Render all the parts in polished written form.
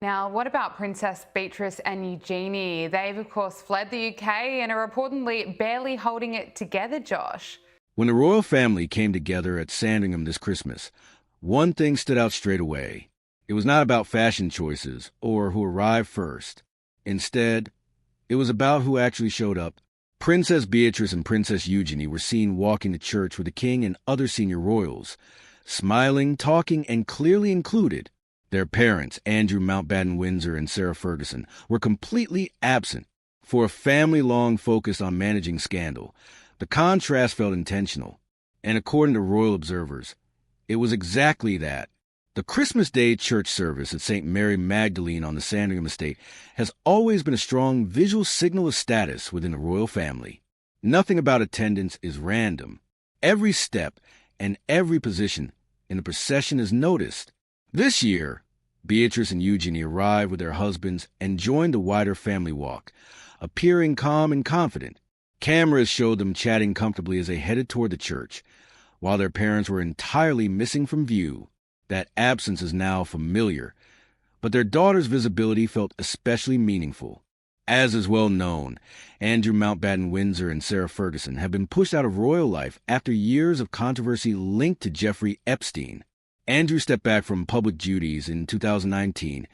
Now, what about Princess Beatrice and Eugenie? They've, of course, fled the UK and are reportedly barely holding it together, Josh. When the royal family came together at Sandringham this Christmas, one thing stood out straight away. It was not about fashion choices or who arrived first. Instead, it was about who actually showed up. Princess Beatrice and Princess Eugenie were seen walking to church with the king and other senior royals, smiling, talking, and clearly included. Their parents, Andrew Mountbatten-Windsor and Sarah Ferguson, were completely absent. For a family long focused on managing scandal, the contrast felt intentional. And according to royal observers, it was exactly that. The Christmas Day church service at St. Mary Magdalene on the Sandringham estate has always been a strong visual signal of status within the royal family. Nothing about attendance is random. Every step and every position in the procession is noticed. This year, Beatrice and Eugenie arrived with their husbands and joined the wider family walk, appearing calm and confident. Cameras showed them chatting comfortably as they headed toward the church, while their parents were entirely missing from view. That absence is now familiar, but their daughter's visibility felt especially meaningful. As is well known, Andrew Mountbatten-Windsor and Sarah Ferguson have been pushed out of royal life after years of controversy linked to Jeffrey Epstein. Andrew stepped back from public duties in 2019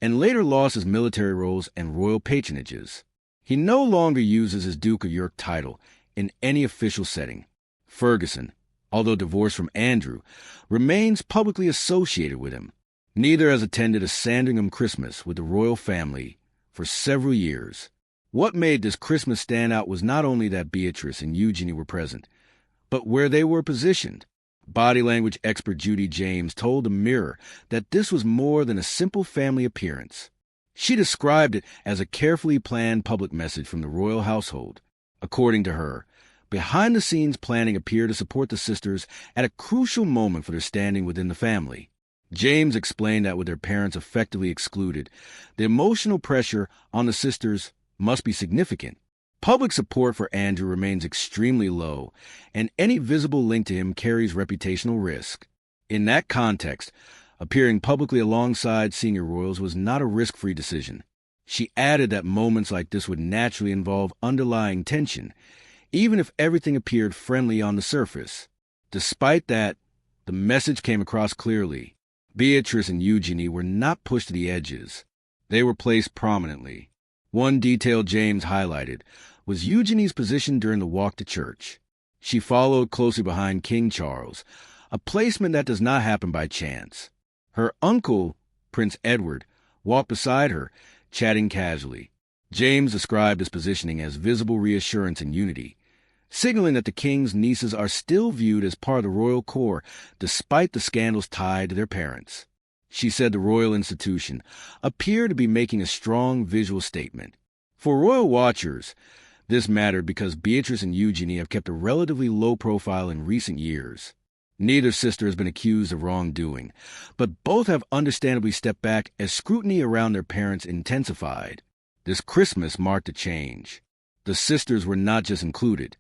and later lost his military roles and royal patronages. He no longer uses his Duke of York title in any official setting. Ferguson, although divorced from Andrew, remains publicly associated with him. Neither has attended a Sandringham Christmas with the royal family for several years. What made this Christmas stand out was not only that Beatrice and Eugenie were present, but where they were positioned. Body language expert Judy James told the Mirror that this was more than a simple family appearance. She described it as a carefully planned public message from the royal household. According to her, behind-the-scenes planning appeared to support the sisters at a crucial moment for their standing within the family. James explained that with their parents effectively excluded, the emotional pressure on the sisters must be significant. Public support for Andrew remains extremely low, and any visible link to him carries reputational risk. In that context, appearing publicly alongside senior royals was not a risk-free decision. She added that moments like this would naturally involve underlying tension, even if everything appeared friendly on the surface. Despite that, the message came across clearly. Beatrice and Eugenie were not pushed to the edges. They were placed prominently. One detail James highlighted was Eugenie's position during the walk to church. She followed closely behind King Charles, a placement that does not happen by chance. Her uncle, Prince Edward, walked beside her, chatting casually. James described this positioning as visible reassurance and unity, signaling that the king's nieces are still viewed as part of the royal core despite the scandals tied to their parents. She said the royal institution appeared to be making a strong visual statement. For royal watchers, this mattered because Beatrice and Eugenie have kept a relatively low profile in recent years. Neither sister has been accused of wrongdoing, but both have understandably stepped back as scrutiny around their parents intensified. This Christmas marked a change. The sisters were not just included.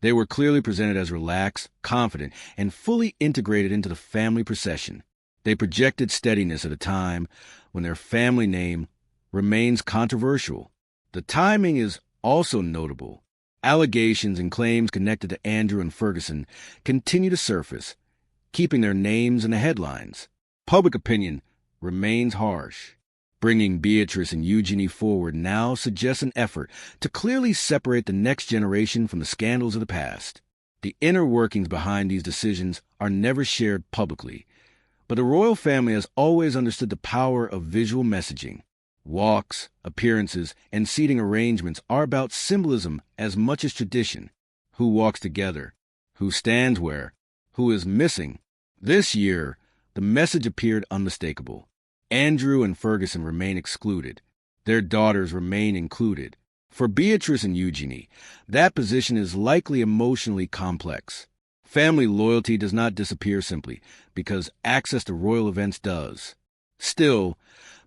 They were clearly presented as relaxed, confident, and fully integrated into the family procession. They projected steadiness at a time when their family name remains controversial. The timing is also notable. Allegations and claims connected to Andrew and Ferguson continue to surface, keeping their names in the headlines. Public opinion remains harsh. Bringing Beatrice and Eugenie forward now suggests an effort to clearly separate the next generation from the scandals of the past. The inner workings behind these decisions are never shared publicly, but the royal family has always understood the power of visual messaging. Walks, appearances, and seating arrangements are about symbolism as much as tradition. Who walks together? Who stands where? Who is missing? This year, the message appeared unmistakable. Andrew and Ferguson remain excluded. Their daughters remain included. For Beatrice and Eugenie, that position is likely emotionally complex. Family loyalty does not disappear simply because access to royal events does. Still,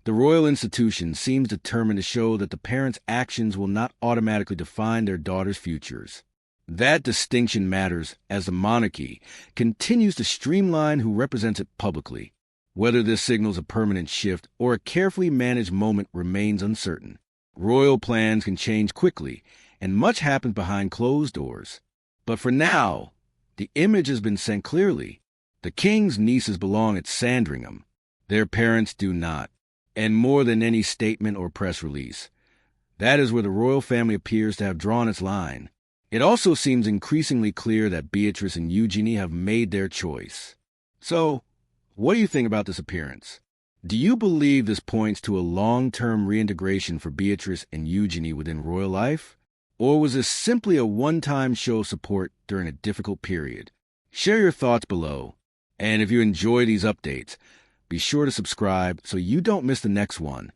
the royal institution seems determined to show that the parents' actions will not automatically define their daughters' futures. That distinction matters as the monarchy continues to streamline who represents it publicly. Whether this signals a permanent shift or a carefully managed moment remains uncertain. Royal plans can change quickly, and much happens behind closed doors. But for now, the image has been sent clearly. The king's nieces belong at Sandringham. Their parents do not. And more than any statement or press release, that is where the royal family appears to have drawn its line. It also seems increasingly clear that Beatrice and Eugenie have made their choice. So, what do you think about this appearance? Do you believe this points to a long-term reintegration for Beatrice and Eugenie within royal life? Or was this simply a one-time show of support during a difficult period? Share your thoughts below. And if you enjoy these updates, be sure to subscribe so you don't miss the next one.